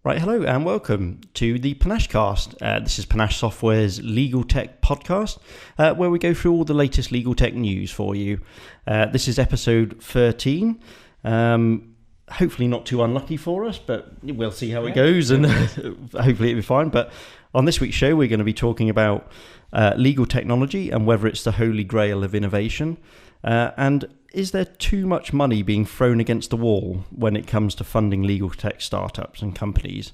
Right, hello and welcome to the Panachecast. This is Panache Software's LegalTech podcast, where we go through all the latest LegalTech news for you. This is episode 13. Hopefully not too unlucky for us, but we'll see how it goes, and hopefully it'll be fine. But on this week's show, we're going to be talking about legal technology and whether it's the holy grail of innovation. And is there too much money being thrown against the wall when it comes to funding legal tech startups and companies?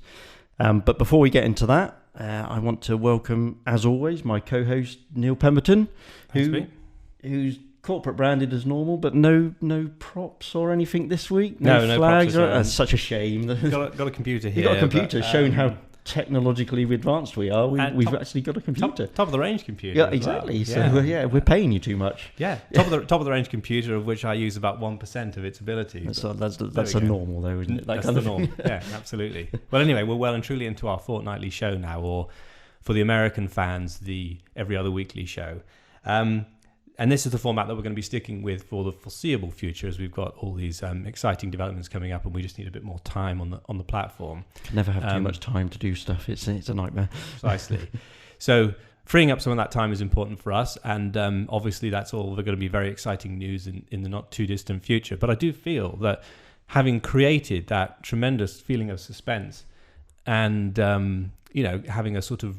But before we get into that, I want to welcome, as always, my co-host Neil Pemberton, who's corporate branded as normal, but no props or anything this week. No flags. That's such a shame. Got a computer here. You got a computer showing how technologically advanced we are. We've actually got a computer, top of the range computer. Yeah, exactly. Well. So we're paying you too much. Yeah, top of the range computer, of which I use about 1% of its ability. That's a normal though, isn't it? That's the norm. Yeah, absolutely. Well, anyway, we're well and truly into our fortnightly show now, or for the American fans, the every other weekly show. And this is the format that we're going to be sticking with for the foreseeable future, as we've got all these exciting developments coming up, and we just need a bit more time on the platform. Can never have too much time to do stuff. It's a nightmare. Precisely. So freeing up some of that time is important for us, and obviously that's all going to be very exciting news in the not too distant future. But I do feel that having created that tremendous feeling of suspense, and having a sort of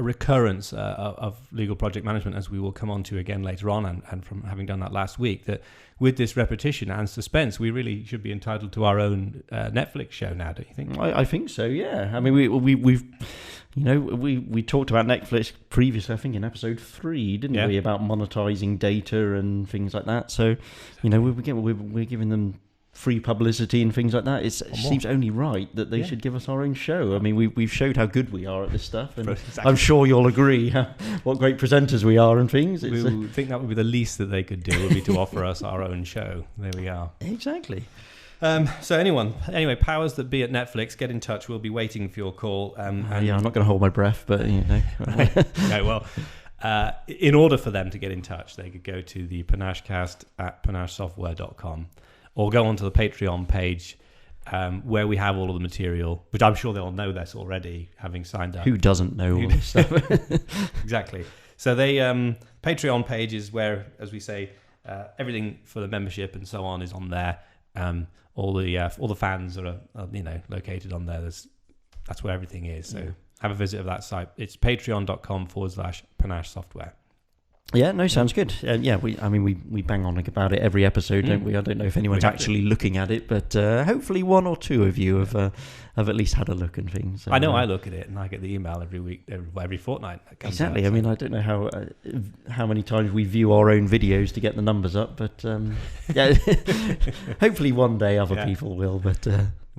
a recurrence of legal project management, as we will come on to again later on, and from having done that last week, that with this repetition and suspense, we really should be entitled to our own Netflix show now, don't you think? I think so, yeah. I mean, we talked about Netflix previously, I think in episode 3, didn't we, about monetizing data and things like that. So, we're giving them free publicity and things like that. It seems only right that they should give us our own show. I mean, we've showed how good we are at this stuff, and exactly. I'm sure you'll agree what great presenters we are and things. We think that would be the least that they could do, would be to offer us our own show. There we are. Exactly. So anyway, powers that be at Netflix, get in touch. We'll be waiting for your call. I'm not going to hold my breath, but in order for them to get in touch, they could go to the Panachecast at panachesoftware.com. Or go onto the Patreon page where we have all of the material, which I'm sure they'll know this already, having signed up. Who doesn't know all this stuff? Exactly. So they Patreon page is where, as we say, everything for the membership and so on is on there. All the fans are located on there. That's where everything is. So have a visit of that site. It's patreon.com/Panache Software. Yeah, no, sounds good. We bang on about it every episode, don't we? I don't know if anyone's actually looking at it, but hopefully one or two of you have at least had a look and things. So, I know I look at it, and I get the email every week, every fortnight. That comes exactly. out, I mean, I don't know how many times we view our own videos to get the numbers up, but hopefully one day other people will. But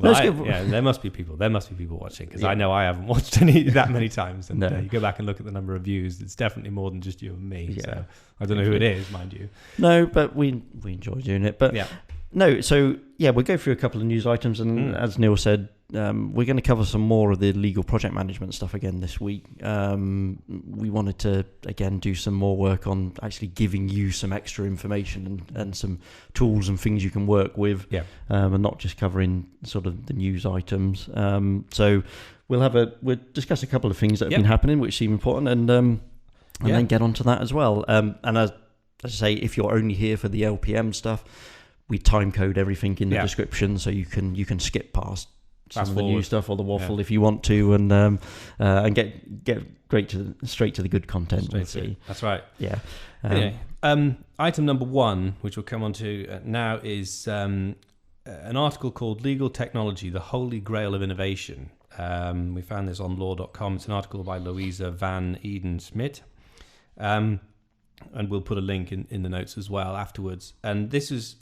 there must be people. There must be people watching, because I know I haven't watched that many times. And you go back and look at the number of views; it's definitely more than just you and me. Yeah. So I don't know who it is, mind you. No, but we enjoy doing it. But no, so we'll go through a couple of news items, and as Neil said, we're going to cover some more of the legal project management stuff again this week. We wanted to again do some more work on actually giving you some extra information and some tools and things you can work with, and not just covering sort of the news items. So we'll discuss a couple of things that have been happening which seem important, and then get onto that as well. And as I say, if you're only here for the LPM stuff, we time code everything in the description, so you can skip past some of the new stuff or the waffle if you want to, and get straight to the good content. That's right. Yeah. Anyway, item number 1, which we'll come on to now, is an article called "Legal Technology: The Holy Grail of Innovation." We found this on law.com. It's an article by Louisa van Eden-Smit. And we'll put a link in the notes as well afterwards. And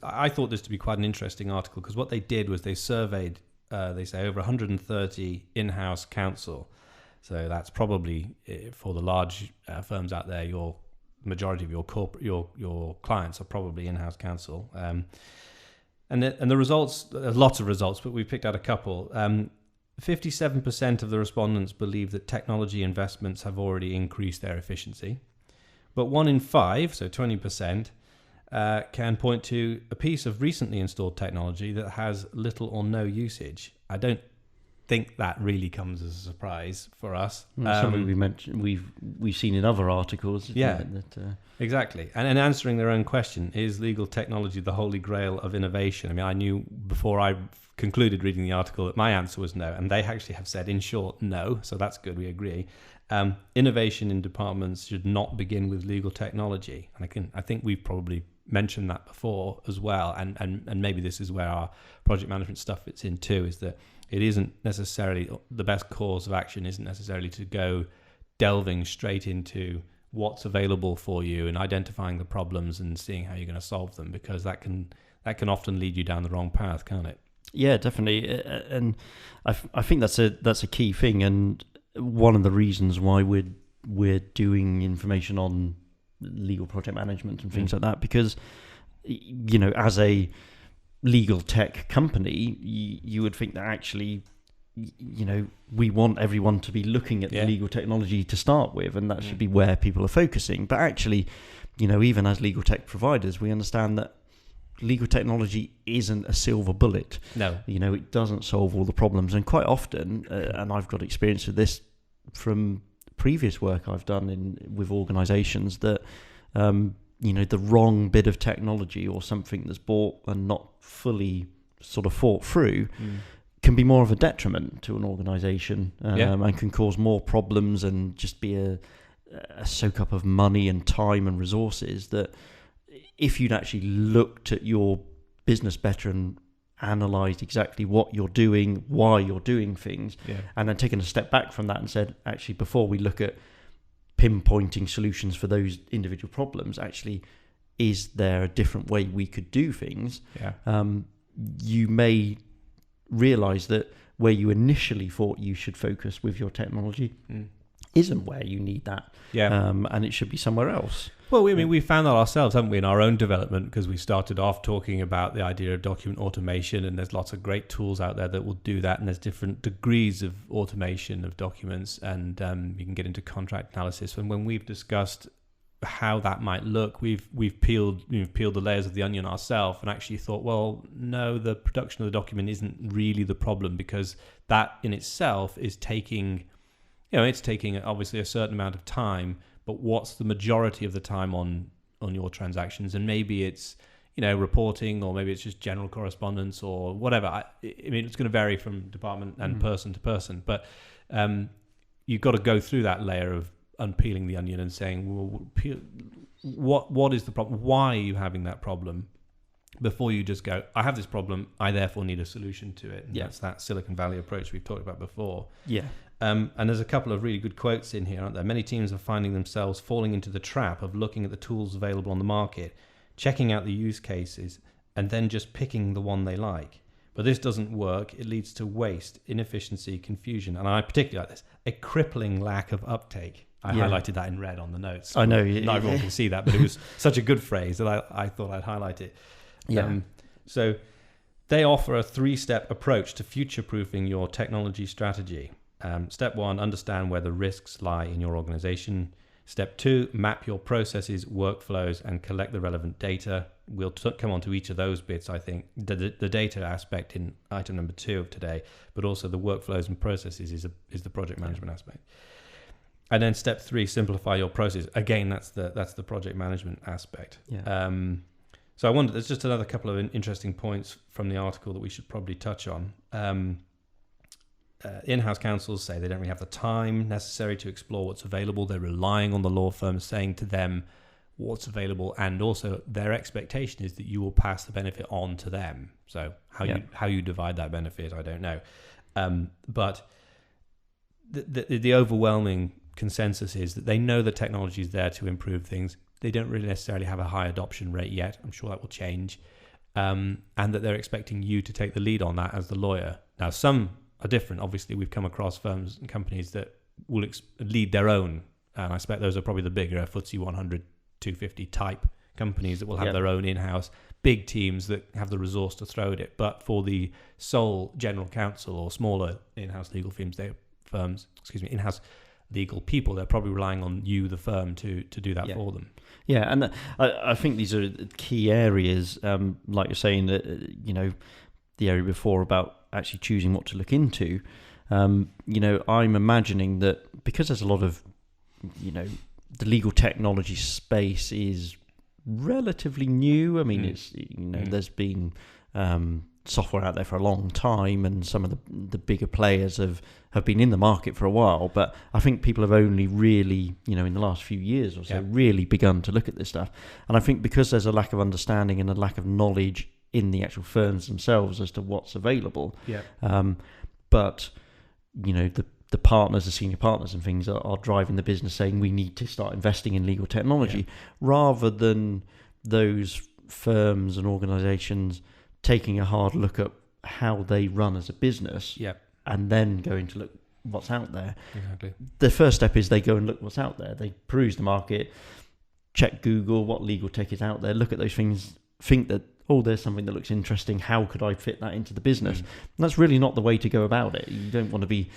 I thought this to be quite an interesting article, because what they did was they surveyed, they say, over 130 in-house counsel. So that's probably, for the large firms out there, your majority of your clients are probably in-house counsel. And the results, lots of results, but we picked out a couple. 57% of the respondents believe that technology investments have already increased their efficiency. But 1 in 5, so 20%, can point to a piece of recently installed technology that has little or no usage. I don't think that really comes as a surprise for us. Something we mentioned, we've seen in other articles. Yeah, exactly. And answering their own question, is legal technology the holy grail of innovation? I mean, I knew before I concluded reading the article that my answer was no, and they actually have said, in short, no. So that's good. We agree. Innovation in departments should not begin with legal technology, and I think we've probably mentioned that before as well. And maybe this is where our project management stuff fits in too. Is that it isn't necessarily the best course of action, isn't necessarily to go delving straight into what's available for you and identifying the problems and seeing how you're going to solve them, because that can often lead you down the wrong path, can't it? Yeah, definitely. And I think that's a key thing, and one of the reasons why we're doing information on legal project management and things like that, because as a legal tech company, you would think that actually, we want everyone to be looking at the legal technology to start with, and that should be where people are focusing. But actually, even as legal tech providers, we understand that legal technology isn't a silver bullet. No. It doesn't solve all the problems. And quite often, and I've got experience with this from previous work I've done with organizations, that the wrong bit of technology or something that's bought and not fully sort of thought through can be more of a detriment to an organization, and can cause more problems and just be a soak up of money and time and resources, that if you'd actually looked at your business better and analysed exactly what you're doing, why you're doing things, and then taken a step back from that and said, actually, before we look at pinpointing solutions for those individual problems, actually, is there a different way we could do things? You may realise that where you initially thought you should focus with your technology isn't where you need that, and it should be somewhere else. Well, we found that ourselves, haven't we, in our own development, because we started off talking about the idea of document automation, and there's lots of great tools out there that will do that, and there's different degrees of automation of documents, and you can get into contract analysis. And when we've discussed how that might look, we've peeled the layers of the onion ourselves, and actually thought, well, no, the production of the document isn't really the problem, because that in itself is taking obviously a certain amount of time. But what's the majority of the time on your transactions? And maybe it's, reporting, or maybe it's just general correspondence or whatever. I mean, it's going to vary from department and person to person. But you've got to go through that layer of unpeeling the onion and saying, well, what is the problem? Why are you having that problem? Before you just go, I have this problem, I therefore need a solution to it. And that's that Silicon Valley approach we've talked about before. Yeah. And there's a couple of really good quotes in here, aren't there? Many teams are finding themselves falling into the trap of looking at the tools available on the market, checking out the use cases, and then just picking the one they like. But this doesn't work. It leads to waste, inefficiency, confusion. And I particularly like this, a crippling lack of uptake. I highlighted that in red on the notes. I know. Not everyone can see that, but it was such a good phrase that I thought I'd highlight it. So they offer a 3-step approach to future-proofing your technology strategy. Step 1, understand where the risks lie in your organization. Step 2, map your processes, workflows, and collect the relevant data. We'll come on to each of those bits, I think. The data aspect in item number 2 of today, but also the workflows and processes is the project management aspect. And then step 3, simplify your process. Again, that's the project management aspect. So I wonder, there's just another couple of interesting points from the article that we should probably touch on. In-house counsels say they don't really have the time necessary to explore what's available. They're relying on the law firms saying to them what's available, and also their expectation is that you will pass the benefit on to them. So how you divide that benefit, I don't know. But the overwhelming consensus is that they know the technology is there to improve things. They don't really necessarily have a high adoption rate yet. I'm sure that will change. And that they're expecting you to take the lead on that as the lawyer. Now, some are different. Obviously, we've come across firms and companies that will lead their own. And I expect those are probably the bigger FTSE 100, 250 type companies that will have their oin in-house, big teams that have the resource to throw at it. But for the sole general counsel or smaller in-house legal in-house legal people, they're probably relying on you, the firm, to do that for them. Yeah, and I think these are key areas, like you're saying, the area before about actually choosing what to look into. I'm imagining that because there's a lot of, the legal technology space is relatively new. I mean, it's there's been software out there for a long time, and some of the bigger players have been in the market for a while. But I think people have only really, in the last few years or so, really begun to look at this stuff. And I think because there's a lack of understanding and a lack of knowledge in the actual firms themselves as to what's available. But the partners, the senior partners and things are driving the business, saying we need to start investing in legal technology, rather than those firms and organisations taking a hard look at how they run as a business, and then going to look what's out there. Exactly. The first step is they go and look what's out there. They peruse the market, check Google, what legal tech is out there, look at those things, think that, there's something that looks interesting. How could I fit that into the business? And that's really not the way to go about it. You don't want to be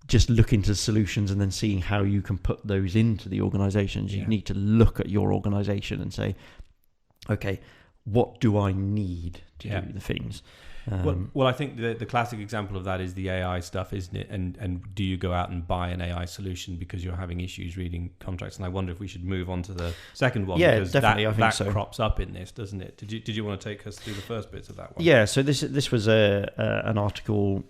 just looking to solutions and then seeing how you can put those into the organizations. You need to look at your organization and say, okay, what do I need to do the things? Well, I think the classic example of that is the AI stuff, isn't it? And do you go out and buy an AI solution because you're having issues reading contracts? And I wonder if we should move on to the second one. Yeah, because definitely. I think so. That crops up in this, doesn't it? Did you want to take us through the first bits of that one? Yeah. So this was an article.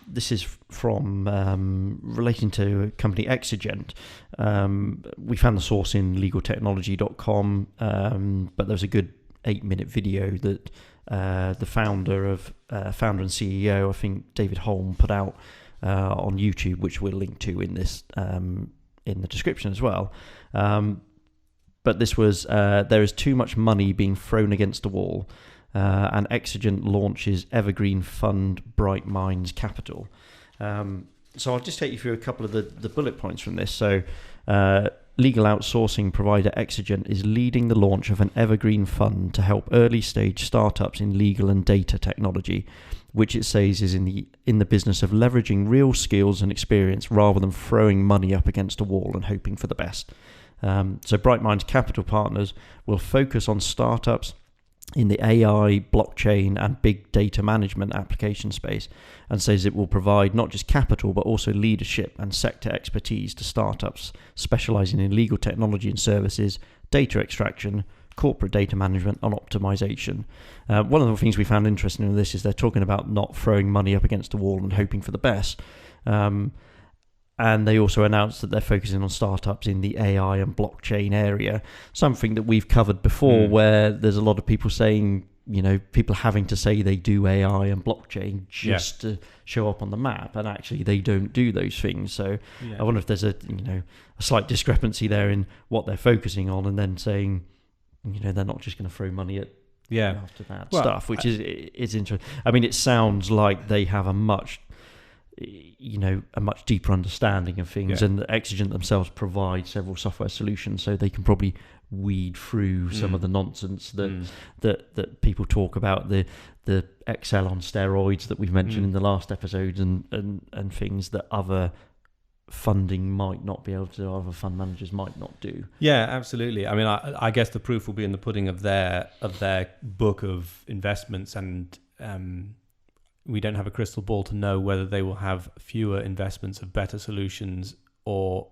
This is from relating to a company Exigent. We found the source in legaltechnology.com, but there's a good 8-minute video that the founder and CEO, I think David Holme, put out on YouTube, which we'll link to in this in the description as well. But this was there is too much money being thrown against the wall, and Exigent launches evergreen fund Bright Minds Capital. So I'll just take you through a couple of the bullet points from this. So legal outsourcing provider Exigent is leading the launch of an evergreen fund to help early stage startups in legal and data technology, which it says is in the business of leveraging real skills and experience rather than throwing money up against a wall and hoping for the best. So Bright Minds Capital Partners will focus on startups in the AI, blockchain and big data management application space, and says it will provide not just capital but also leadership and sector expertise to startups specializing in legal technology and services, data extraction, corporate data management and optimization. One of the things we found interesting in this is they're talking about not throwing money up against the wall and hoping for the best. And they also announced that they're focusing on startups in the AI and blockchain area, something that we've covered before, where there's a lot of people saying, people having to say they do AI and blockchain just to show up on the map, and actually they don't do those things. So I wonder if there's a slight discrepancy there in what they're focusing on, and then saying, they're not just going to throw money at after that stuff, which is interesting. I mean, it sounds like they have a much deeper understanding of things, and the Exigent themselves provide several software solutions, so they can probably weed through some of the nonsense that people talk about, the Excel on steroids that we've mentioned in the last episodes, and things that other funding might not be able to, other fund managers might not do. Yeah, absolutely. I mean, I guess the proof will be in the pudding of their book of investments, and we don't have a crystal ball to know whether they will have fewer investments of better solutions, or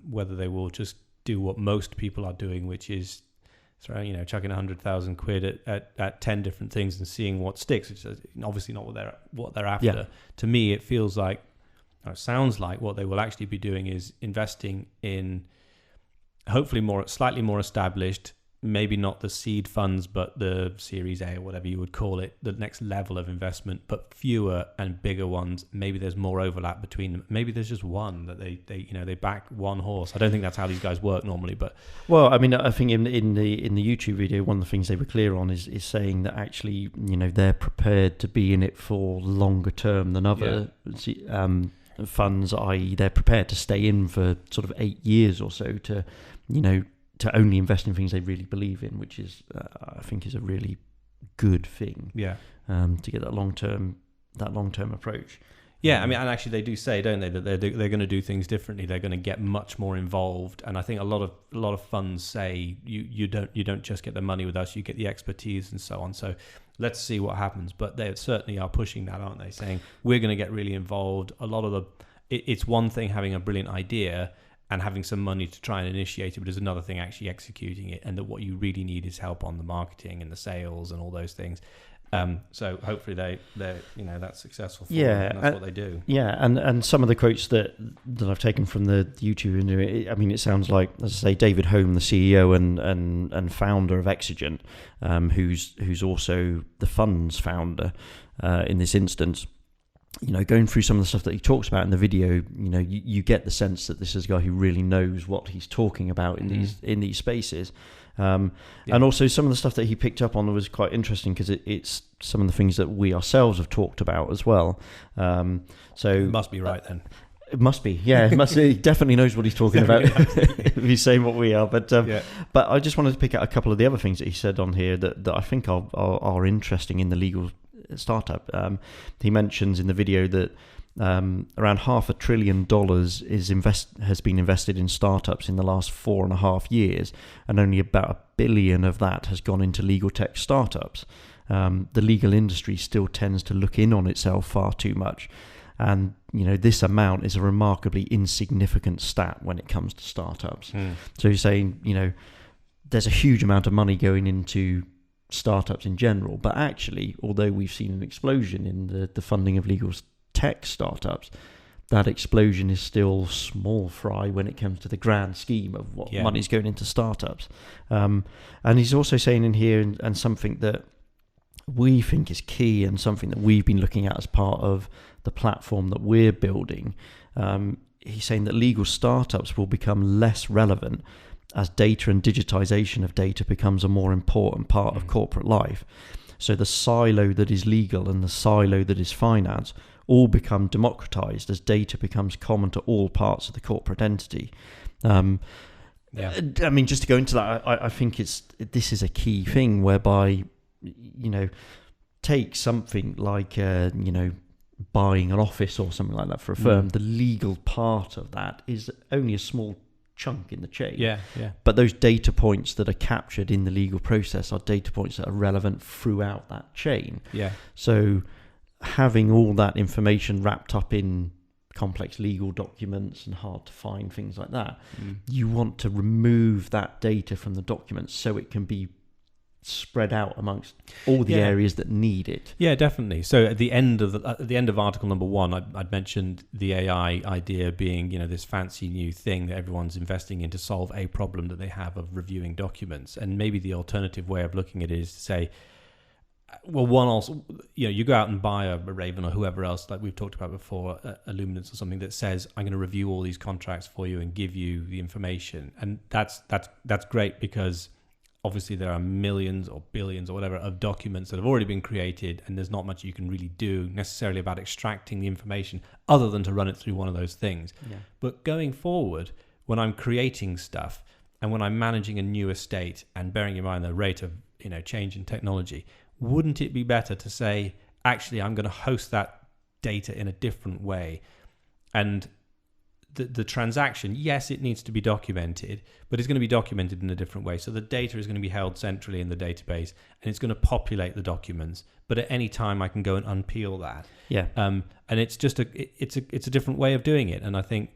whether they will just do what most people are doing, which is chucking 100,000 quid at 10 different things and seeing what sticks, which is obviously not what they're after. Yeah. To me, it feels like, or it sounds like, what they will actually be doing is investing in hopefully slightly more established, maybe not the seed funds, but the Series A or whatever you would call it, the next level of investment, but fewer and bigger ones. Maybe there's more overlap between them. Maybe there's just one that they back one horse. I don't think that's how these guys work normally, but I mean, I think in the YouTube video, one of the things they were clear on is saying that actually, they're prepared to be in it for longer term than other funds, i.e. they're prepared to stay in for sort of 8 years or so to only invest in things they really believe in, which is, I think, is a really good thing. Yeah. To get that long term approach. Yeah, I mean, and actually they do say, don't they, that they're going to do things differently. They're going to get much more involved, and I think a lot of funds say you don't just get the money with us, you get the expertise and so on. So let's see what happens. But they certainly are pushing that, aren't they? Saying we're going to get really involved. A lot of it's one thing having a brilliant idea and having some money to try and initiate it, but there's another thing actually executing it, and that what you really need is help on the marketing and the sales and all those things. So hopefully they're that's successful for them, and that's what they do. Yeah, and some of the quotes that I've taken from the YouTube interview, I mean, it sounds like, as I say, David Holme, the CEO and founder of Exigent, who's also the fund's founder in this instance. Going through some of the stuff that he talks about in the video, you get the sense that this is a guy who really knows what he's talking about in these spaces. And also some of the stuff that he picked up on was quite interesting, because it's some of the things that we ourselves have talked about as well. So it must be right then. It must be, yeah. He definitely knows what he's talking about if he's saying what we are. But I just wanted to pick out a couple of the other things that he said on here that I think are interesting in the legal startup. He mentions in the video that around $500 billion has been invested in startups in the last 4.5 years, and only about $1 billion of that has gone into legal tech startups. The legal industry still tends to look in on itself far too much, and this amount is a remarkably insignificant stat when it comes to startups. So he's saying there's a huge amount of money going into startups in general, but actually, although we've seen an explosion in the funding of legal tech startups, that explosion is still small fry when it comes to the grand scheme of what money's going into startups. And he's also saying in here, and something that we think is key, and something that we've been looking at as part of the platform that we're building, he's saying that legal startups will become less relevant as data and digitization of data becomes a more important part of corporate life. So the silo that is legal and the silo that is finance all become democratized as data becomes common to all parts of the corporate entity. I mean, just to go into that, I think this is a key thing whereby, take something like, buying an office or something like that for a firm. The legal part of that is only a small chunk in the chain. But those data points that are captured in the legal process are data points that are relevant throughout that chain. So having all that information wrapped up in complex legal documents and hard to find things like that, you want to remove that data from the documents so it can be spread out amongst all the areas that need it. Yeah, definitely. So at the end of article number 1, I'd mentioned the AI idea being, this fancy new thing that everyone's investing in to solve a problem that they have of reviewing documents. And maybe the alternative way of looking at it is to say, well, one also, you go out and buy a Raven or whoever else, like we've talked about before, a Luminance or something that says, I'm going to review all these contracts for you and give you the information. And that's great, because obviously there are millions or billions or whatever of documents that have already been created, and there's not much you can really do necessarily about extracting the information other than to run it through one of those things. But going forward, when I'm creating stuff and when I'm managing a new estate, and bearing in mind the rate of change in technology, wouldn't it be better to say, actually, I'm going to host that data in a different way? And the transaction, yes, it needs to be documented, but it's going to be documented in a different way. So the data is going to be held centrally in the database, and it's going to populate the documents. But at any time, I can go and unpeel that. And it's just it's a different way of doing it. And I think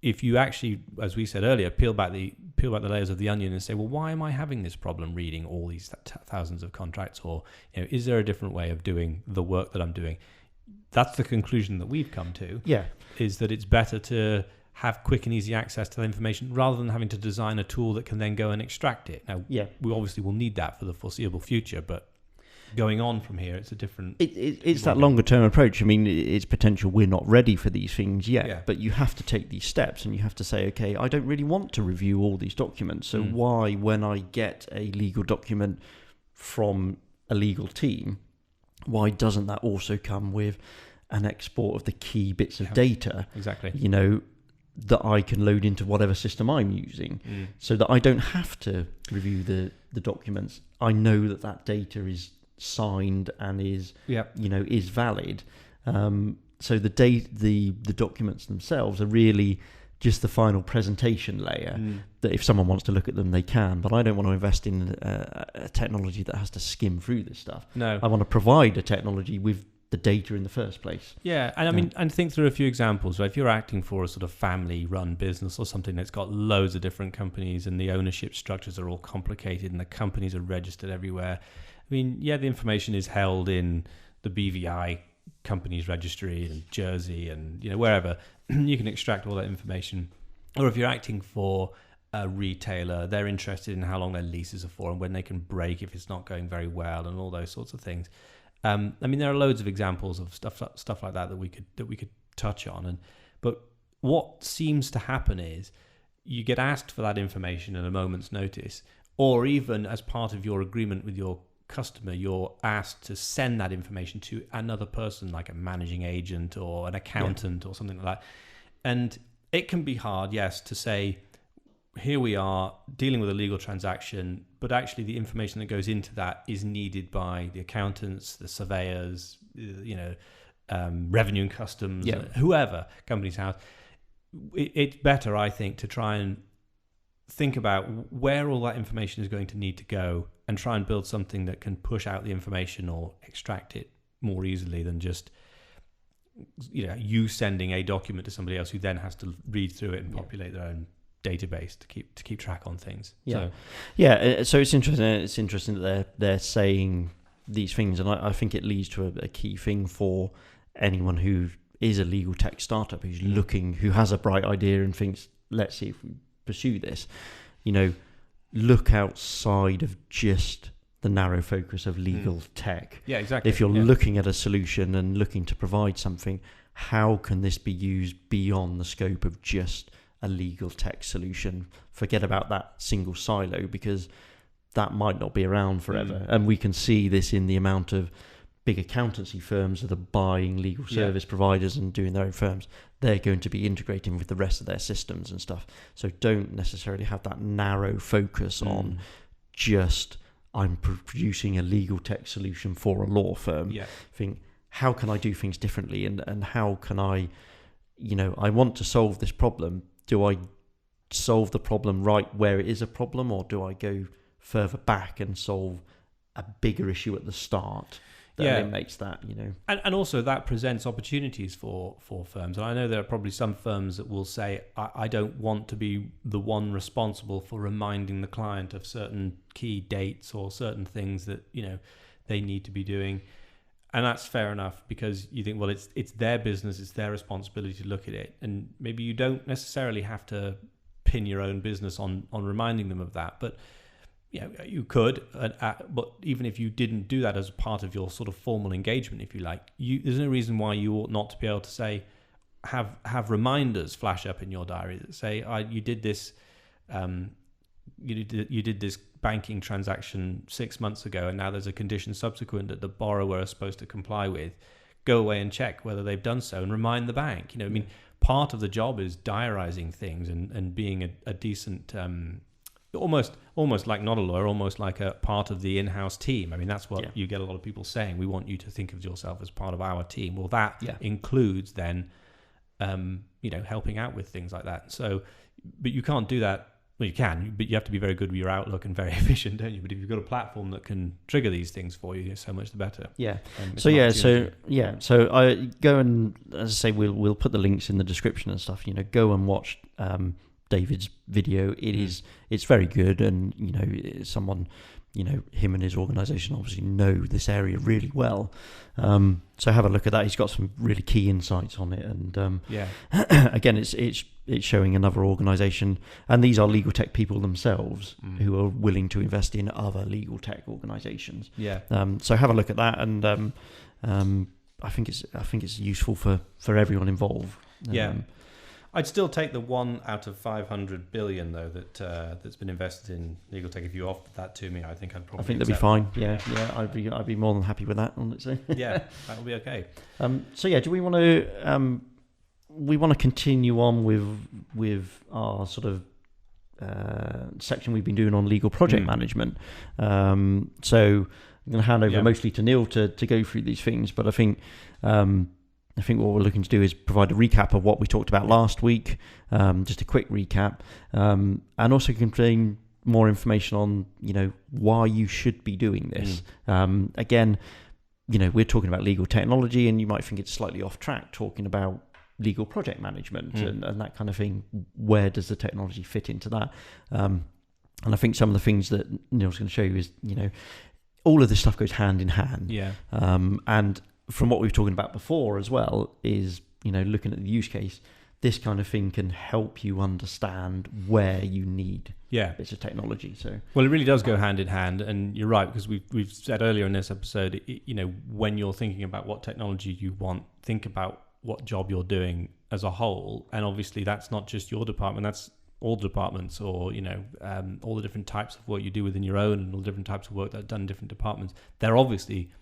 if you actually, as we said earlier, peel back the layers of the onion and say, well, why am I having this problem reading all these thousands of contracts? Or is there a different way of doing the work that I'm doing? That's the conclusion that we've come to. Is that it's better to have quick and easy access to the information rather than having to design a tool that can then go and extract it. Now, we obviously will need that for the foreseeable future, but going on from here, it's a different... It's that longer term approach. I mean, it's potential we're not ready for these things yet, but you have to take these steps, and you have to say, okay, I don't really want to review all these documents. So why, when I get a legal document from a legal team, why doesn't that also come with an export of the key bits of data? Exactly. That I can load into whatever system I'm using, so that I don't have to review the documents. I know that data is signed and is is valid. so the documents themselves are really just the final presentation layer, that if someone wants to look at them, they can. But I don't want to invest in a technology that has to skim through this stuff. No. I want to provide a technology with the data in the first place. Yeah, and I mean, and think through a few examples. Right? If you're acting for a sort of family-run business or something that's got loads of different companies and the ownership structures are all complicated and the companies are registered everywhere, I mean, yeah, the information is held in the BVI company's registry in Jersey and wherever. You can extract all that information. Or if you're acting for a retailer, they're interested in how long their leases are for and when they can break if it's not going very well and all those sorts of things. I mean, there are loads of examples of stuff like that we could touch on. But what seems to happen is you get asked for that information at a moment's notice, or even as part of your agreement with your customer, you're asked to send that information to another person, like a managing agent or an accountant or something like that. And it can be hard, yes, to say, here we are dealing with a legal transaction, but actually the information that goes into that is needed by the accountants, the surveyors, revenue and customs, whoever, company's house. It's better, I think, to try and think about where all that information is going to need to go and try and build something that can push out the information or extract it more easily than just you sending a document to somebody else who then has to read through it and populate their own database to keep track on things. So it's interesting. It's interesting that they're saying these things, and I think it leads to a key thing for anyone who is a legal tech startup who's looking, who has a bright idea and thinks, let's see if we pursue this. Look outside of just the narrow focus of legal tech. Yeah, exactly. If you're looking at a solution and looking to provide something, how can this be used beyond the scope of just a legal tech solution? Forget about that single silo, because that might not be around forever. And we can see this in the amount of big accountancy firms that are buying legal service providers and doing their own firms. They're going to be integrating with the rest of their systems and stuff. So don't necessarily have that narrow focus on just, I'm producing a legal tech solution for a law firm. Think, how can I do things differently, and how can I want to solve this problem. Do I solve the problem right where it is a problem, or do I go further back and solve a bigger issue at the start? It makes that, And also that presents opportunities for firms. And I know there are probably some firms that will say, I don't want to be the one responsible for reminding the client of certain key dates or certain things that, they need to be doing. And that's fair enough, because you think, well, it's their business, it's their responsibility to look at it. And maybe you don't necessarily have to pin your own business on reminding them of that. But you could, but even if you didn't do that as part of your sort of formal engagement, if you like, there's no reason why you ought not to be able to say, have reminders flash up in your diary that say, you did this, you did this banking transaction 6 months ago, and now there's a condition subsequent that the borrower is supposed to comply with. Go away and check whether they've done so, and remind the bank. I mean, part of the job is diarising things and being a decent. Almost like not a lawyer, almost like a part of the in-house team. I mean, that's what you get a lot of people saying. We want you to think of yourself as part of our team. Well, that includes then, helping out with things like that. So, but you can't do that. Well, you can, but you have to be very good with your Outlook and very efficient, don't you? But if you've got a platform that can trigger these things for you, so much the better. So I go and, as I say, we'll put the links in the description and stuff. Go and watch David's video. It's very good, and someone, him and his organization obviously know this area really well. So have a look at that. He's got some really key insights on it, and again, it's showing another organization, and these are legal tech people themselves who are willing to invest in other legal tech organizations. So have a look at that, and I think it's useful for everyone involved. I'd still take the 1 out of 500 billion though that's been invested in legal tech. If you offered that to me, I think that'd be fine. I'd be more than happy with that. Honestly. That will be okay. Do we want to continue on with our sort of section we've been doing on legal project management? So I'm going to hand over mostly to Neil to go through these things, but I think I think what we're looking to do is provide a recap of what we talked about last week, just a quick recap, and also contain more information on, why you should be doing this. Again, we're talking about legal technology, and you might think it's slightly off track talking about legal project management and that kind of thing. Where does the technology fit into that? And I think some of the things that Neil's going to show you is, all of this stuff goes hand in hand. Yeah. And from what we were talking about before as well is, looking at the use case, this kind of thing can help you understand where you need bits of technology. So, well, it really does go hand in hand, and you're right, because we've said earlier in this episode, when you're thinking about what technology you want, think about what job you're doing as a whole, and obviously that's not just your department, that's all departments, or all the different types of work you do within your own, and all the different types of work that are done in different departments. They're obviously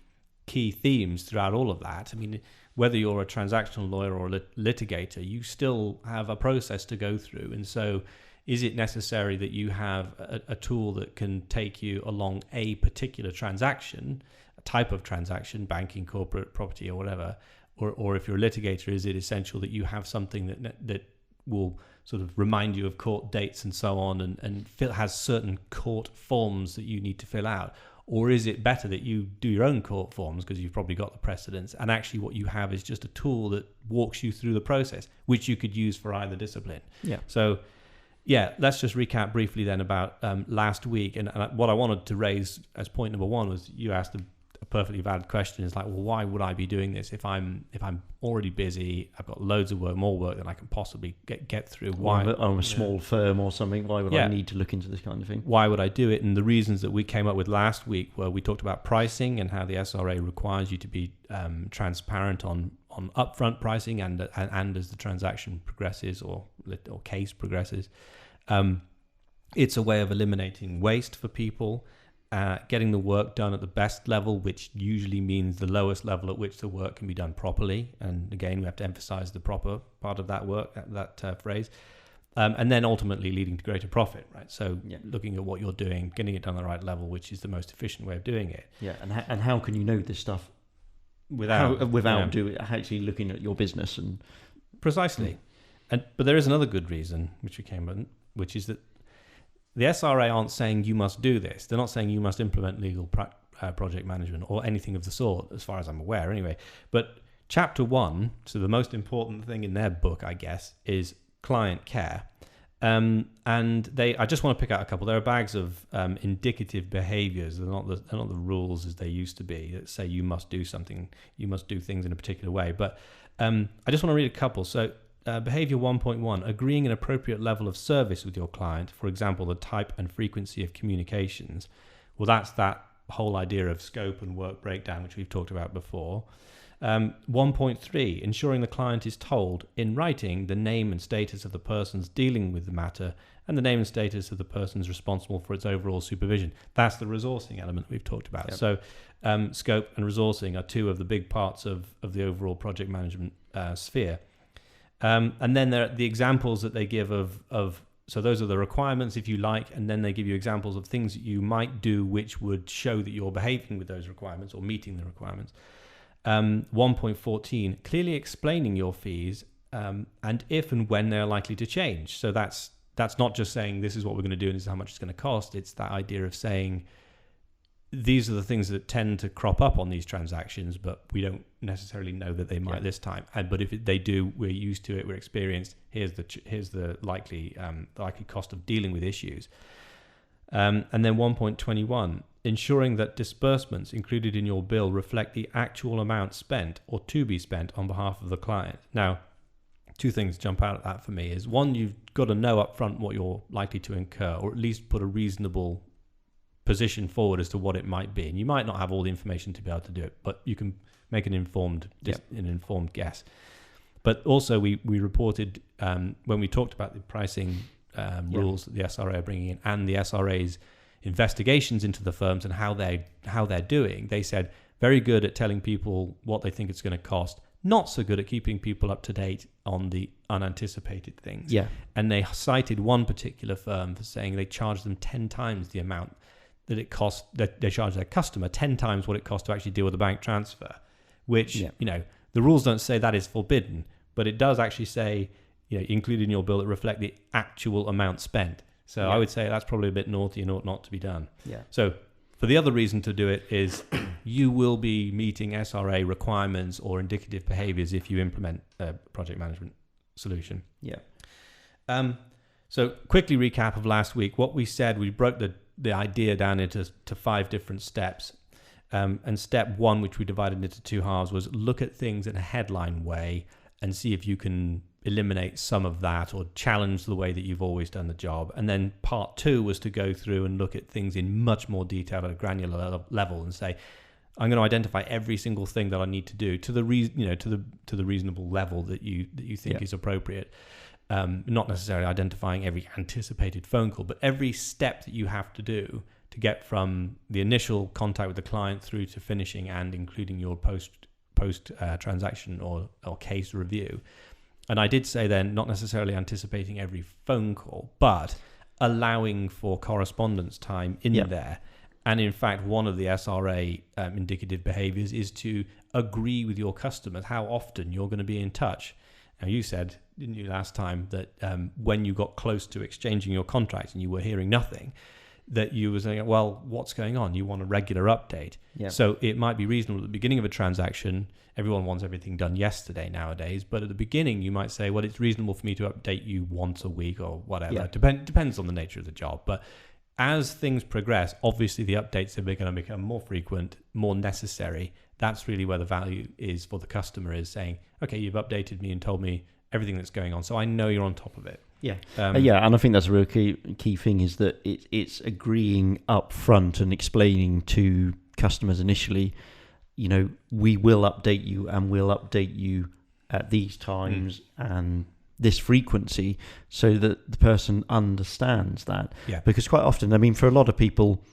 key themes throughout all of that. I mean, whether you're a transactional lawyer or a litigator, you still have a process to go through. And so is it necessary that you have a tool that can take you along a particular transaction, a type of transaction, banking, corporate, property, or whatever? Or if you're a litigator, is it essential that you have something that will sort of remind you of court dates and so on, and has certain court forms that you need to fill out? Or is it better that you do your own court forms because you've probably got the precedents, and actually what you have is just a tool that walks you through the process, which you could use for either discipline? Yeah. So, let's just recap briefly then about last week. And what I wanted to raise as point number one was, you asked a perfectly valid question. Is like, well, why would I be doing this if I'm already busy? I've got loads of work, more work than I can possibly get through. Why? I'm a small firm or something. Why would I need to look into this kind of thing? Why would I do it? And the reasons that we came up with last week, where we talked about pricing and how the SRA requires you to be transparent on upfront pricing, and as the transaction progresses or case progresses, it's a way of eliminating waste for people. Getting the work done at the best level, which usually means the lowest level at which the work can be done properly. And again, we have to emphasize the proper part of that work, that phrase. And then ultimately leading to greater profit, right? So looking at what you're doing, getting it done at the right level, which is the most efficient way of doing it. Yeah, and how can you know this stuff without actually looking at your business? And precisely. But there is another good reason, which we came on, which is that the SRA aren't saying you must do this. They're not saying you must implement legal project management or anything of the sort, as far as I'm aware anyway. But Chapter 1, so the most important thing in their book, I guess, is client care. And I just want to pick out a couple. There are bags of indicative behaviors. They're not the rules as they used to be that say you must do something, you must do things in a particular way. But I just want to read a couple. So behavior 1.1, agreeing an appropriate level of service with your client, for example, the type and frequency of communications. Well, that's that whole idea of scope and work breakdown, which we've talked about before. 1.3, ensuring the client is told in writing the name and status of the persons dealing with the matter and the name and status of the persons responsible for its overall supervision. That's the resourcing element that we've talked about. Yep. So scope and resourcing are two of the big parts of the overall project management sphere. And then there are the examples that they give of so those are the requirements, if you like, and then they give you examples of things that you might do which would show that you're behaving with those requirements or meeting the requirements. 1.14, clearly explaining your fees and if and when they're likely to change. So that's not just saying this is what we're going to do and this is how much it's going to cost. It's that idea of saying these are the things that tend to crop up on these transactions, but we don't necessarily know that they might this time. But if they do, we're used to it, we're experienced. Here's the likely cost of dealing with issues. And then 1.21, ensuring that disbursements included in your bill reflect the actual amount spent or to be spent on behalf of the client. Now, two things jump out at that for me is, one, you've got to know up front what you're likely to incur, or at least put a reasonable position forward as to what it might be. And you might not have all the information to be able to do it, but you can make an informed guess. But also we reported when we talked about the pricing rules that the SRA are bringing in and the SRA's investigations into the firms and how they're doing. They said very good at telling people what they think it's going to cost, not so good at keeping people up to date on the unanticipated things. Yeah. And they cited one particular firm for saying they charged them 10 times the amount that it cost, that they charge their customer 10 times what it costs to actually deal with a bank transfer, which, The rules don't say that is forbidden, but it does actually say, include in your bill that reflect the actual amount spent. So I would say that's probably a bit naughty and ought not to be done. Yeah. So for the other reason to do it is you will be meeting SRA requirements or indicative behaviors if you implement a project management solution. Yeah. So quickly recap of last week. What we said, we broke the idea down into 5 different steps. And step 1, which we divided into 2 halves, was look at things in a headline way and see if you can eliminate some of that or challenge the way that you've always done the job. And then part 2 was to go through and look at things in much more detail at a granular level and say, I'm going to identify every single thing that I need to do to the reasonable level that you think is appropriate. Not necessarily identifying every anticipated phone call, but every step that you have to do to get from the initial contact with the client through to finishing and including your post transaction or case review. And I did say then, not necessarily anticipating every phone call, but allowing for correspondence time in there. And in fact, one of the SRA indicative behaviors is to agree with your customers how often you're going to be in touch. Now, you said, didn't you, last time, that when you got close to exchanging your contract and you were hearing nothing, that you were saying, well, what's going on? You want a regular update. Yeah. So it might be reasonable at the beginning of a transaction. Everyone wants everything done yesterday nowadays. But at the beginning, you might say, well, it's reasonable for me to update you once a week or whatever. Yeah. Depends on the nature of the job. But as things progress, obviously the updates are going to become more frequent, more necessary. That's really where the value is for the customer, is saying, okay, you've updated me and told me everything that's going on, so I know you're on top of it. Yeah, and I think that's a real key thing, is that it's agreeing up front and explaining to customers initially, we will update you and we'll update you at these times and this frequency, so that the person understands that. Yeah. Because quite often, for a lot of people,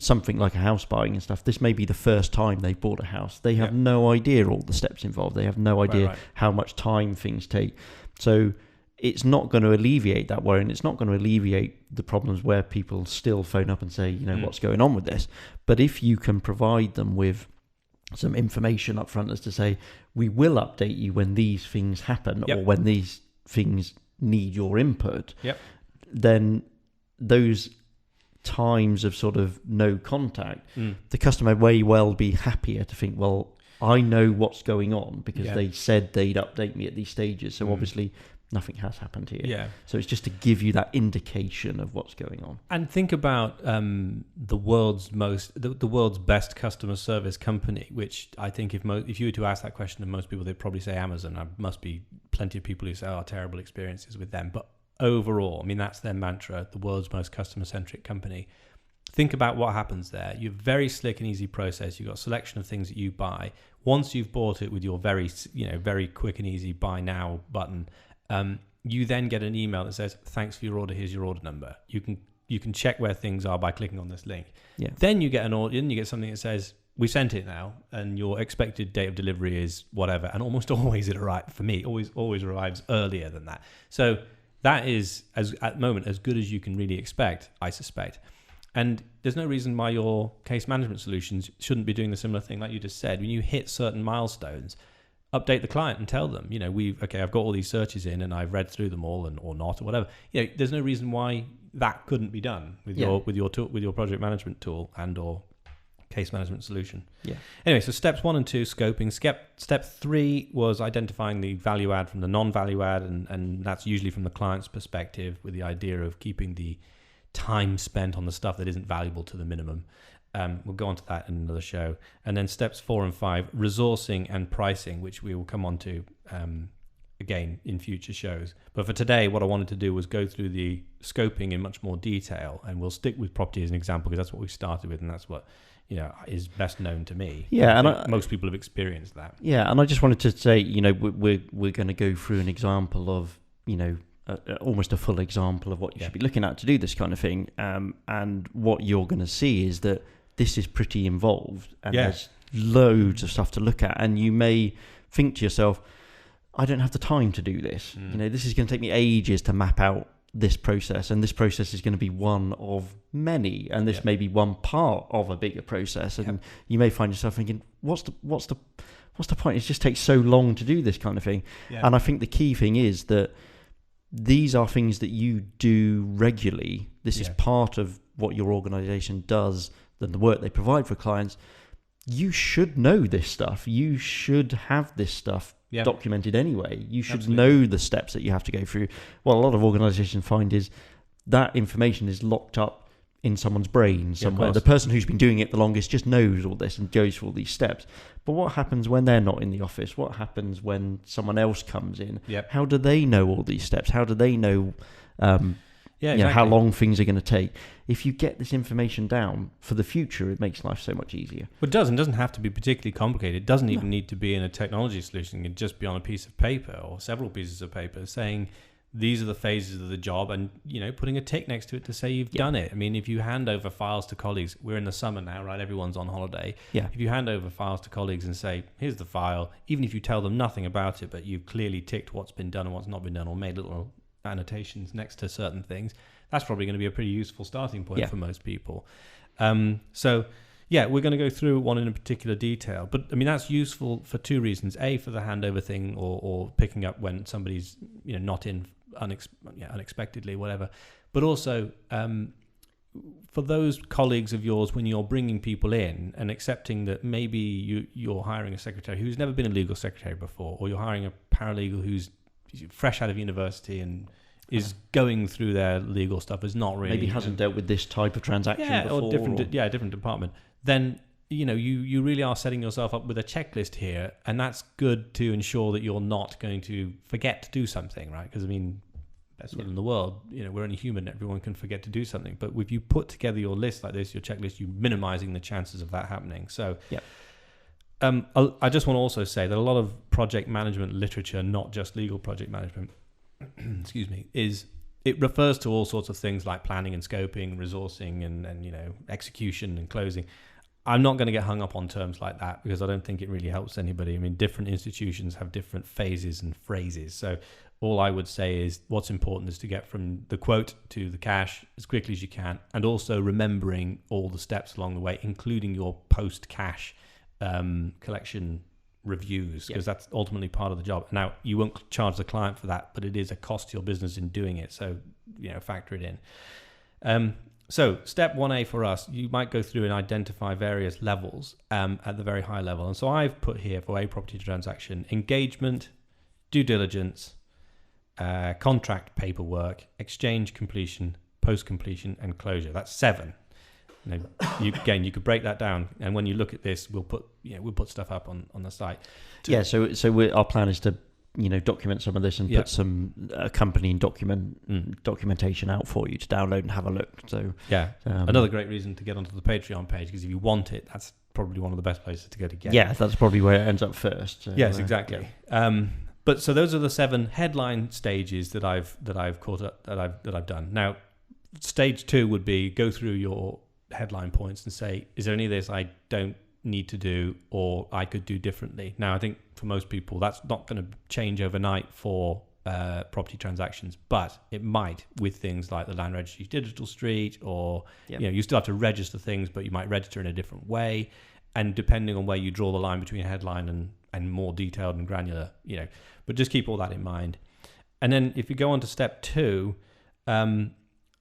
something like a house buying and stuff, this may be the first time they've bought a house. They have no idea all the steps involved. They have no idea how much time things take. So it's not going to alleviate that worry, and it's not going to alleviate the problems where people still phone up and say, what's going on with this. But if you can provide them with some information up front as to say, we will update you when these things happen or when these things need your input, then those times of sort of no contact, the customer may well be happier to think, well, I know what's going on because they said they'd update me at these stages. So obviously nothing has happened here. Yeah. So it's just to give you that indication of what's going on. And think about the world's best customer service company, which I think if you were to ask that question to most people, they'd probably say Amazon. There must be plenty of people who say, terrible experiences with them. But overall, that's their mantra, the world's most customer-centric company. Think about what happens there. You have a very slick and easy process. You've got a selection of things that you buy. Once you've bought it with your very quick and easy buy now button, you then get an email that says, thanks for your order, here's your order number. You can check where things are by clicking on this link. Yeah. Then you get an order, and you get something that says, we sent it now, and your expected date of delivery is whatever. And almost always it arrives, for me, always arrives earlier than that. So that is, at the moment, as good as you can really expect, I suspect. And there's no reason why your case management solutions shouldn't be doing the similar thing. Like you just said, when you hit certain milestones, update the client and tell them, I've got all these searches in and I've read through them all or not or whatever. There's no reason why that couldn't be done with your project management tool and or case management solution. Yeah. Anyway, so steps 1 and 2, scoping. Step 3 was identifying the value add from the non-value add, and that's usually from the client's perspective, with the idea of keeping the time spent on the stuff that isn't valuable to the minimum. We'll go on to that in another show. And then steps 4 and 5, resourcing and pricing, which we will come on to again in future shows. But for today, what I wanted to do was go through the scoping in much more detail, and we'll stick with property as an example because that's what we started with, and that's what is best known to me. Yeah, and most people have experienced that. Yeah, and I just wanted to say, we're going to go through an example of, almost a full example of what you should be looking at to do this kind of thing. And what you're going to see is that this is pretty involved, and there's loads of stuff to look at. And you may think to yourself, I don't have the time to do this. This is going to take me ages to map out this process, and this process is going to be one of many, and this may be one part of a bigger process. And you may find yourself thinking, what's the what's the point? It just takes so long to do this kind of thing. Yeah. And I think the key thing is that these are things that you do regularly. This is part of what your organization does, and the work they provide for clients. You should know this stuff. You should have this stuff documented anyway. You should know the steps that you have to go through. What a lot of organizations find is that information is locked up in someone's brain somewhere. The person who's been doing it the longest just knows all this and goes through all these steps. But what happens when they're not in the office? What happens when someone else comes in? How do they know all these steps? How do they know how long things are going to take? If you get this information down for the future, it makes life so much easier. But it doesn't have to be particularly complicated. It doesn't even need to be in a technology solution. It can just be on a piece of paper or several pieces of paper saying these are the phases of the job, and putting a tick next to it to say you've done it. I mean, if you hand over files to colleagues, we're in the summer now, right? Everyone's on holiday. If you hand over files to colleagues and say, here's the file, even if you tell them nothing about it, but you've clearly ticked what's been done and what's not been done, or made little annotations next to certain things, that's probably going to be a pretty useful starting point for most people. So we're going to go through one in a particular detail, but I mean that's useful for two reasons: A, for the handover thing, or picking up when somebody's not in unexpectedly, whatever, but also for those colleagues of yours when you're bringing people in and accepting that maybe you're hiring a secretary who's never been a legal secretary before, or you're hiring a paralegal who's fresh out of university and is going through their legal stuff, is not really, maybe hasn't dealt with this type of transaction before, or different department, then you really are setting yourself up with a checklist here, and that's good to ensure that you're not going to forget to do something, right? Because I mean, best will in the world, we're only human, everyone can forget to do something, but if you put together your list like this, your checklist, you're minimizing the chances of that happening. So I just want to also say that a lot of project management literature, not just legal project management, excuse me, it refers to all sorts of things like planning and scoping, resourcing, and execution and closing. I'm not going to get hung up on terms like that because I don't think it really helps anybody. I mean, different institutions have different phases and phrases. So all I would say is what's important is to get from the quote to the cash as quickly as you can, and also remembering all the steps along the way, including your post-cash collection reviews, because that's ultimately part of the job. Now, you won't charge the client for that, but it is a cost to your business in doing it. So, factor it in. So step 1A for us, you might go through and identify various levels at the very high level. And so I've put here for a property transaction: engagement, due diligence, contract paperwork, exchange completion, post-completion, and closure. That's 7. You could break that down, and when you look at this, we'll put stuff up on the site. So our plan is to document some of this and put some accompanying documentation out for you to download and have a look. So another great reason to get onto the Patreon page, because if you want it, that's probably one of the best places to go to get it. Yeah, that's probably where it ends up first. So, yes, exactly. But so those are the 7 headline stages that I've caught up, that I've done. Now, stage 2 would be go through your headline points and say, is there any of this I don't need to do or I could do differently? Now, I think for most people that's not going to change overnight for property transactions, but it might with things like the Land Registry Digital Street, or you still have to register things, but you might register in a different way, and depending on where you draw the line between headline and more detailed and granular, but just keep all that in mind. And then if you go on to step 2,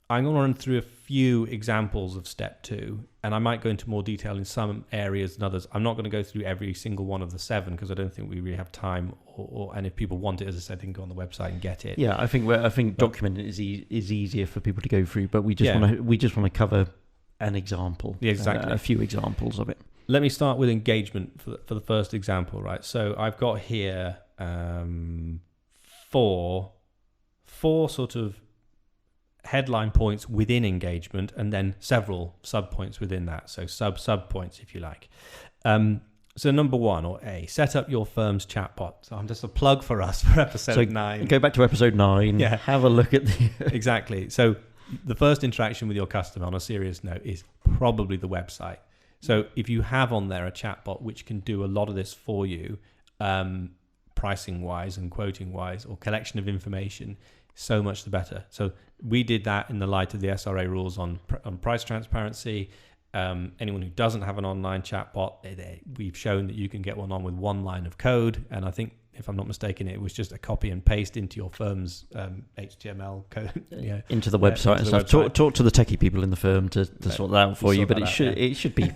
I'm going to run through a few examples of step 2, and I might go into more detail in some areas than others. I'm not going to go through every single one of the 7 because I don't think we really have time, and if people want it, as I said, they can go on the website and get it. Yeah, I think documenting is easier for people to go through, but we just want to cover an example. Yeah, exactly. A few examples of it. Let me start with engagement for the first example, right? So I've got here 4 sort of headline points within engagement, and then several sub points within that. So sub points, if you like. So number 1, or A, set up your firm's chatbot. So I'm just a plug for us for episode 9. Go back to episode 9. Yeah. Have a look at the exactly. So the first interaction with your customer, on a serious note, is probably the website. So if you have on there a chatbot which can do a lot of this for you, pricing wise and quoting wise, or collection of information, so much the better. So we did that in the light of the SRA rules on price transparency, Anyone who doesn't have an online chatbot, we've shown that you can get one on with one line of code. And I think, if I'm not mistaken, it was just a copy and paste into your firm's HTML code. Into the website and stuff. Talk to the techie people in the firm to sort that out for you. But it should be.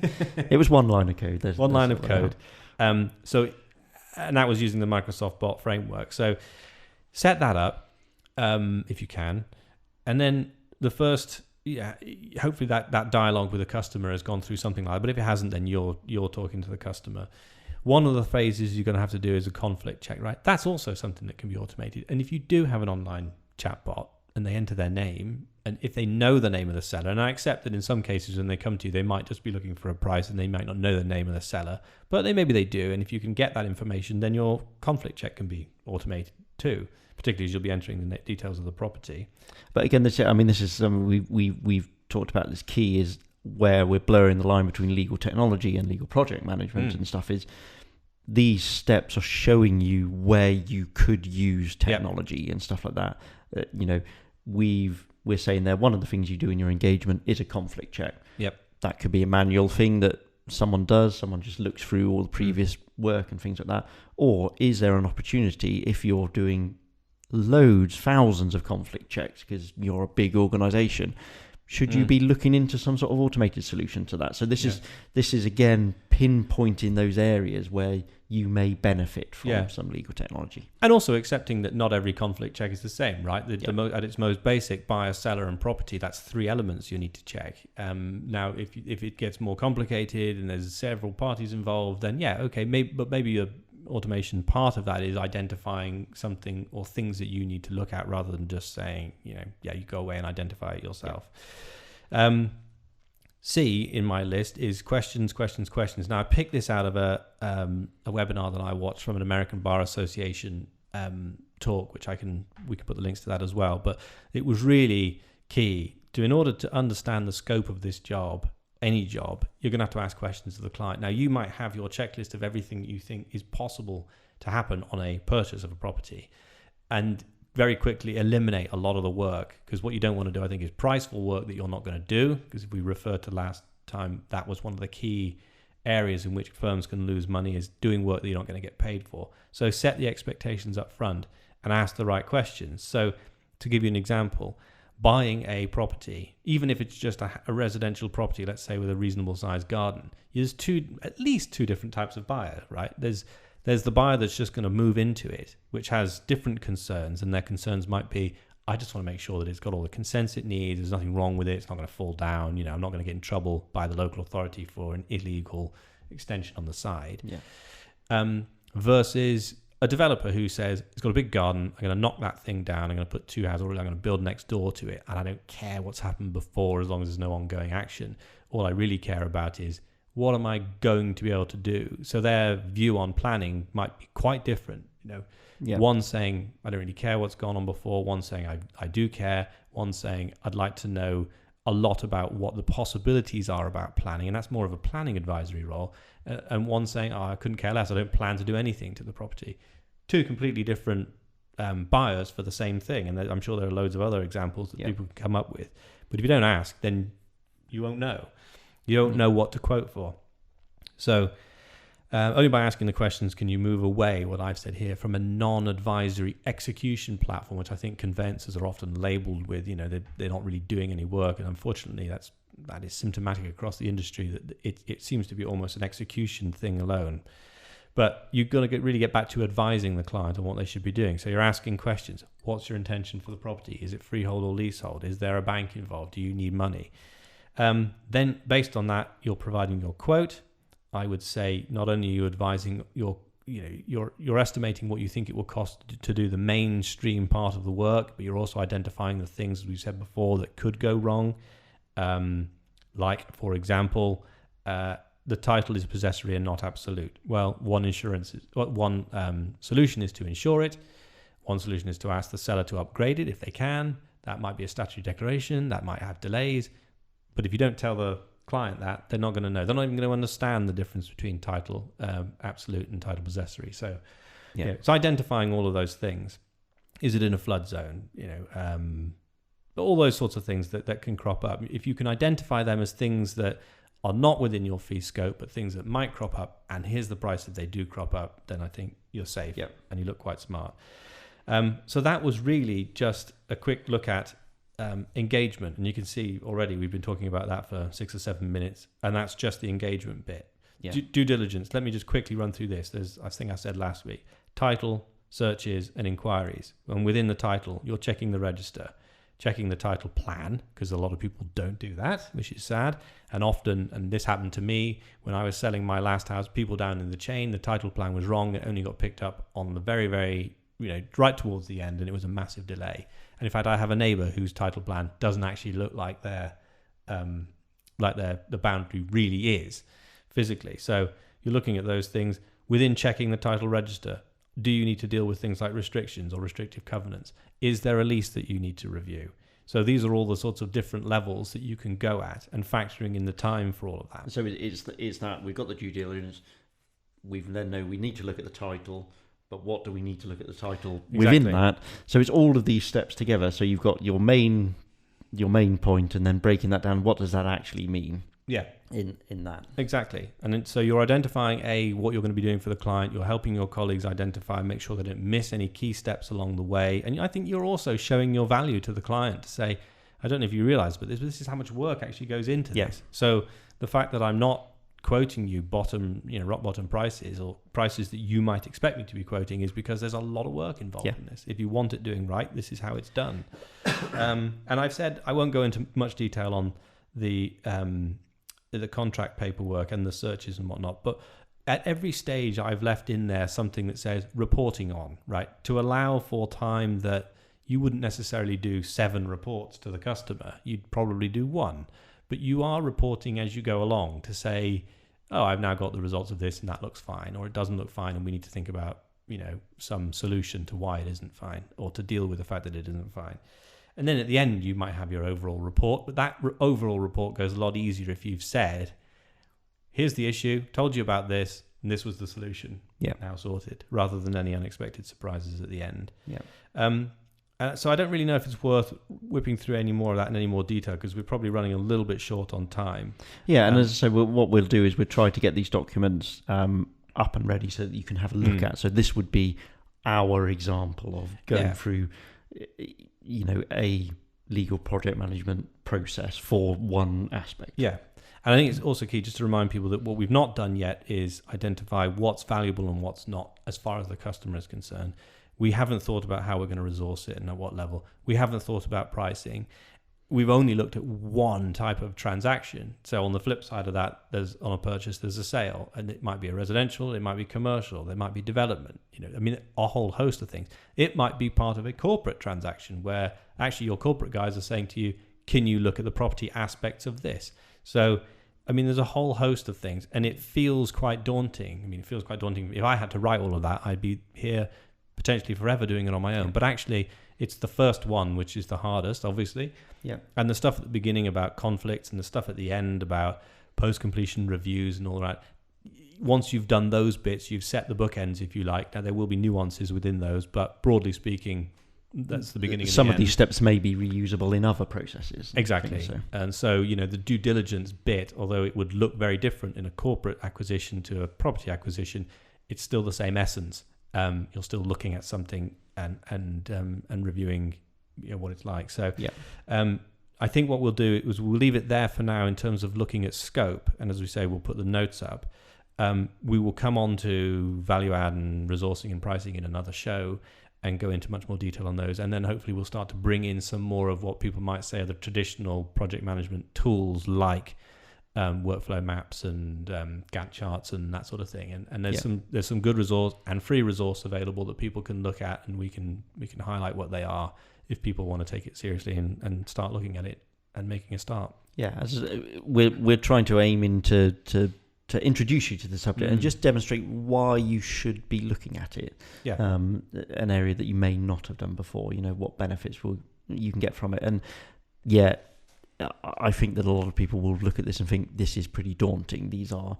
It was one line of code. There's line of code. And that was using the Microsoft Bot framework. So set that up if you can, and then the first. Hopefully that dialogue with the customer has gone through something like that. But if it hasn't, then you're talking to the customer. One of the phases you're going to have to do is a conflict check, right? That's also something that can be automated. And if you do have an online chatbot and they enter their name, and if they know the name of the seller, and I accept that in some cases when they come to you, they might just be looking for a price and they might not know the name of the seller, but maybe they do. And if you can get that information, then your conflict check can be automated too, particularly as you'll be entering the details of the property. But again, this is something we've talked about. This key is where we're blurring the line between legal technology and legal project management and stuff. Is these steps are showing you where you could use technology and stuff like that. We're saying there one of the things you do in your engagement is a conflict check. Yep. That could be a manual thing that someone does. Someone just looks through all the previous work and things like that. Or is there an opportunity if you're doing thousands of conflict checks because you're a big organization, should you be looking into some sort of automated solution to that? So this is again pinpointing those areas where you may benefit from some legal technology, and also accepting that not every conflict check is the same, right? At its most basic, buyer, seller, and property. That's 3 elements you need to check. Now, if it gets more complicated and there's several parties involved, then maybe a automation part of that is identifying something or things that you need to look at rather than just saying, you go away and identify it yourself. C in my list is questions. Now, I picked this out of a webinar that I watched from an American Bar Association talk, which we can put the links to that as well. But it was really key in order to understand the scope of this job. Any job, you're going to have to ask questions of the client. Now, you might have your checklist of everything you think is possible to happen on a purchase of a property and very quickly eliminate a lot of the work, because what you don't want to do, I think, is priceful work that you're not going to do, because if we refer to last time, that was one of the key areas in which firms can lose money, is doing work that you're not going to get paid for. So set the expectations up front and ask the right questions. So to give you an example, buying a property, even if it's just a residential property, let's say with a reasonable sized garden, there's at least two different types of buyer, right? There's the buyer that's just going to move into it, which has different concerns, and their concerns might be, I just want to make sure that it's got all the consents it needs, there's nothing wrong with it, it's not going to fall down, I'm not going to get in trouble by the local authority for an illegal extension on the side. Versus a developer who says, it's got a big garden, I'm going to knock that thing down, I'm going to put 2 houses, or I'm going to build next door to it, and I don't care what's happened before as long as there's no ongoing action. All I really care about is, what am I going to be able to do? So their view on planning might be quite different. One saying, I don't really care what's gone on before, one saying, I do care, one saying, I'd like to know a lot about what the possibilities are about planning, and that's more of a planning advisory role, and one saying, I couldn't care less, I don't plan to do anything to the property. 2 completely different buyers for the same thing, and I'm sure there are loads of other examples that people can come up with. But if you don't ask, then you won't know. You don't know what to quote for. So only by asking the questions can you move away, what I've said here, from a non-advisory execution platform, which I think conveyancers are often labelled with. They're not really doing any work, and unfortunately that is symptomatic across the industry, that it seems to be almost an execution thing alone. But you've got to really get back to advising the client on what they should be doing. So you're asking questions. What's your intention for the property? Is it freehold or leasehold? Is there a bank involved? Do you need money? Then based on that, you're providing your quote. I would say not only are you advising you're estimating what you think it will cost to do the mainstream part of the work, but you're also identifying the things, as we said before, that could go wrong. Like, for example, the title is possessory and not absolute. Well, one solution is to insure it. One solution is to ask the seller to upgrade it if they can. That might be a statutory declaration. That might have delays. But if you don't tell the client that, they're not going to know. They're not even going to understand the difference between title absolute and title possessory. So it's identifying all of those things. Is it in a flood zone? All those sorts of things that can crop up. If you can identify them as things that are not within your fee scope, but things that might crop up, and here's the price if they do crop up, then I think you're safe. Yep. And you look quite smart. So that was really just a quick look at engagement. And you can see already we've been talking about that for 6 or 7 minutes, and that's just the engagement bit. Yeah. Due diligence. Let me just quickly run through this. I think I said last week, title, searches, and inquiries. And within the title, you're checking the register, checking the title plan, because a lot of people don't do that, which is sad. And often, and this happened to me when I was selling my last house, people down in the chain, the title plan was wrong. It only got picked up on the very, very, right towards the end, and it was a massive delay. And in fact, I have a neighbor whose title plan doesn't actually look like the boundary really is physically. So you're looking at those things within checking the title register. Do you need to deal with things like restrictions or restrictive covenants? Is there a lease that you need to review? So these are all the sorts of different levels that you can go at, and factoring in the time for all of that. So it's that we've got the due diligence. We then know we need to look at the title, but what do we need to look at the title within that? So it's all of these steps together. So you've got your main point, and then breaking that down. What does that actually mean? Yeah. In that. Exactly. And so you're identifying what you're going to be doing for the client. You're helping your colleagues identify, make sure they don't miss any key steps along the way. And I think you're also showing your value to the client to say, I don't know if you realize, but this is how much work actually goes into this. So the fact that I'm not quoting you rock bottom prices or prices that you might expect me to be quoting is because there's a lot of work involved in this. If you want it doing right, this is how it's done. And I've said I won't go into much detail on the contract paperwork and the searches and whatnot, but at every stage I've left in there something that says reporting on, right, to allow for time that you wouldn't necessarily do 7 reports to the customer. You'd probably do 1, but you are reporting as you go along to say, oh, I've now got the results of this and that looks fine, or it doesn't look fine and we need to think about some solution to why it isn't fine, or to deal with the fact that it isn't fine. And then at the end, you might have your overall report, but that overall report goes a lot easier if you've said, here's the issue, told you about this, and this was the solution, now sorted, rather than any unexpected surprises at the end. So I don't really know if it's worth whipping through any more of that in any more detail, because we're probably running a little bit short on time. Yeah, and as I say, what we'll do is we'll try to get these documents up and ready so that you can have a look at. So this would be our example of going through a legal project management process for one aspect. Yeah. And I think it's also key just to remind people that what we've not done yet is identify what's valuable and what's not as far as the customer is concerned. We haven't thought about how we're going to resource it and at what level. We haven't thought about pricing. We've only looked at one type of transaction. So on the flip side of that, on a purchase, there's a sale, and it might be a residential, it might be commercial, there might be development, a whole host of things. It might be part of a corporate transaction where actually your corporate guys are saying to you, can you look at the property aspects of this? So, there's a whole host of things, and it feels quite daunting. It feels quite daunting. If I had to write all of that, I'd be here potentially forever doing it on my own. But actually, it's the first one which is the hardest, obviously. Yeah. And the stuff at the beginning about conflicts and the stuff at the end about post-completion reviews and all that. Once you've done those bits, you've set the bookends, if you like. Now, there will be nuances within those, but broadly speaking, that's the beginning. Some of these steps may be reusable in other processes. Exactly. And so, the due diligence bit, although it would look very different in a corporate acquisition to a property acquisition, it's still the same essence. You're still looking at something and reviewing what it's like. So I think what we'll do is we'll leave it there for now in terms of looking at scope. And as we say, we'll put the notes up. We will come on to value add and resourcing and pricing in another show and go into much more detail on those. And then hopefully we'll start to bring in some more of what people might say are the traditional project management tools like workflow maps and Gantt charts and that sort of thing. And there's some good resource and free resource available that people can look at, and we can highlight what they are if people want to take it seriously and start looking at it and making a start. Yeah, we're trying to aim into to introduce you to the subject and just demonstrate why you should be looking at it. Yeah. An area that you may not have done before. What benefits you can get from it. And I think that a lot of people will look at this and think this is pretty daunting. These are,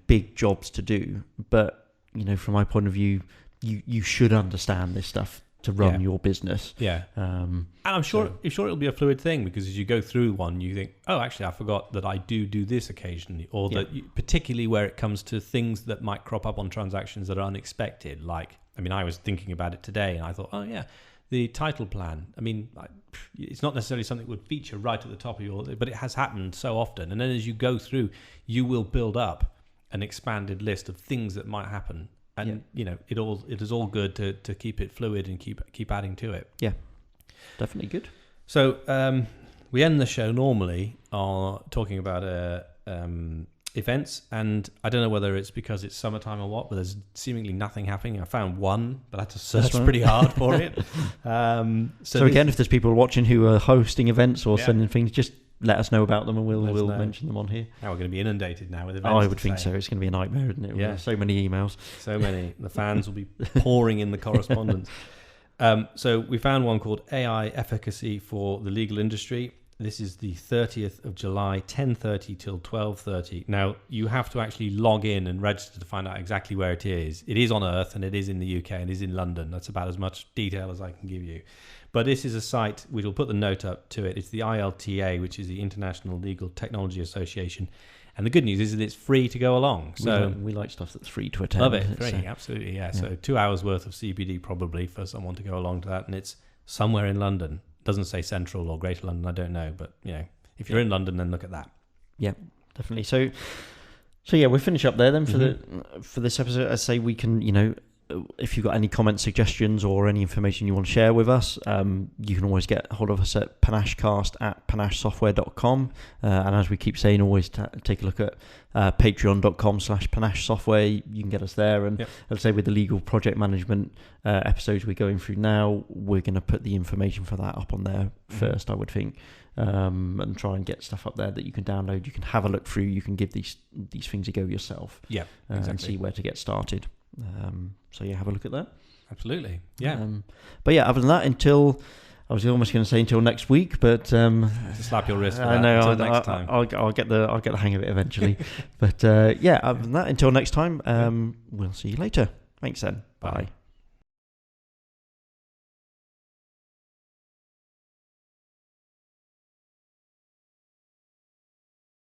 big jobs to do. But, from my point of view, you should understand this stuff run your business. Yeah. And I'm sure it'll be a fluid thing, because as you go through one, you think, oh, actually, I forgot that I do this occasionally, or that particularly where it comes to things that might crop up on transactions that are unexpected. Like, I mean, I was thinking about it today, and I thought, oh yeah, the title plan. I mean, it's not necessarily something that would feature right at the top of but it has happened so often. And then as you go through, you will build up an expanded list of things that might happen. And it is all good to keep it fluid and keep adding to it. Yeah, definitely good. So we end the show normally talking about events, and I don't know whether it's because it's summertime or what, but there's seemingly nothing happening. I found one, but I had to search pretty hard for it. So again, if there's people watching who are hosting events or sending things, just let us know about them, and we'll mention them on here. Now we're going to be inundated now with events. Oh, I would think so. It's going to be a nightmare, isn't it? Yeah. So many emails. So many. The fans will be pouring in the correspondence. So we found one called AI Efficacy for the legal industry. This is the 30th of July, 10:30 till 12:30. Now, you have to actually log in and register to find out exactly where it is. It is on Earth, and it is in the UK, and it is in London. That's about as much detail as I can give you. But this is a site, we will put the note up to it. It's the ILTA, which is the International Legal Technology Association. And the good news is that it's free to go along. So we like stuff that's free to attend. Love it. Free, absolutely, yeah. So 2 hours worth of CPD probably for someone to go along to that. And it's somewhere in London. Doesn't say Central or Greater London, I don't know. But, if you're in London, then look at that. Yeah, definitely. So we'll finish up there then for this episode. I say we can, if you've got any comments, suggestions, or any information you want to share with us, you can always get hold of us at panachesoftware.com. And as we keep saying, always take a look at patreon.com/Panache Software. You can get us there. And I'd say with the legal project management episodes we're going through now, we're going to put the information for that up on there first, I would think, and try and get stuff up there that you can download. You can have a look through. You can give these things a go yourself. Yeah, exactly. And see where to get started. Have a look at that. Absolutely. Yeah. But other than that, I was almost going to say until next week, but to slap your wrist. I know. Until next time. I'll get the hang of it eventually. But other than that, until next time, we'll see you later. Thanks then. Bye.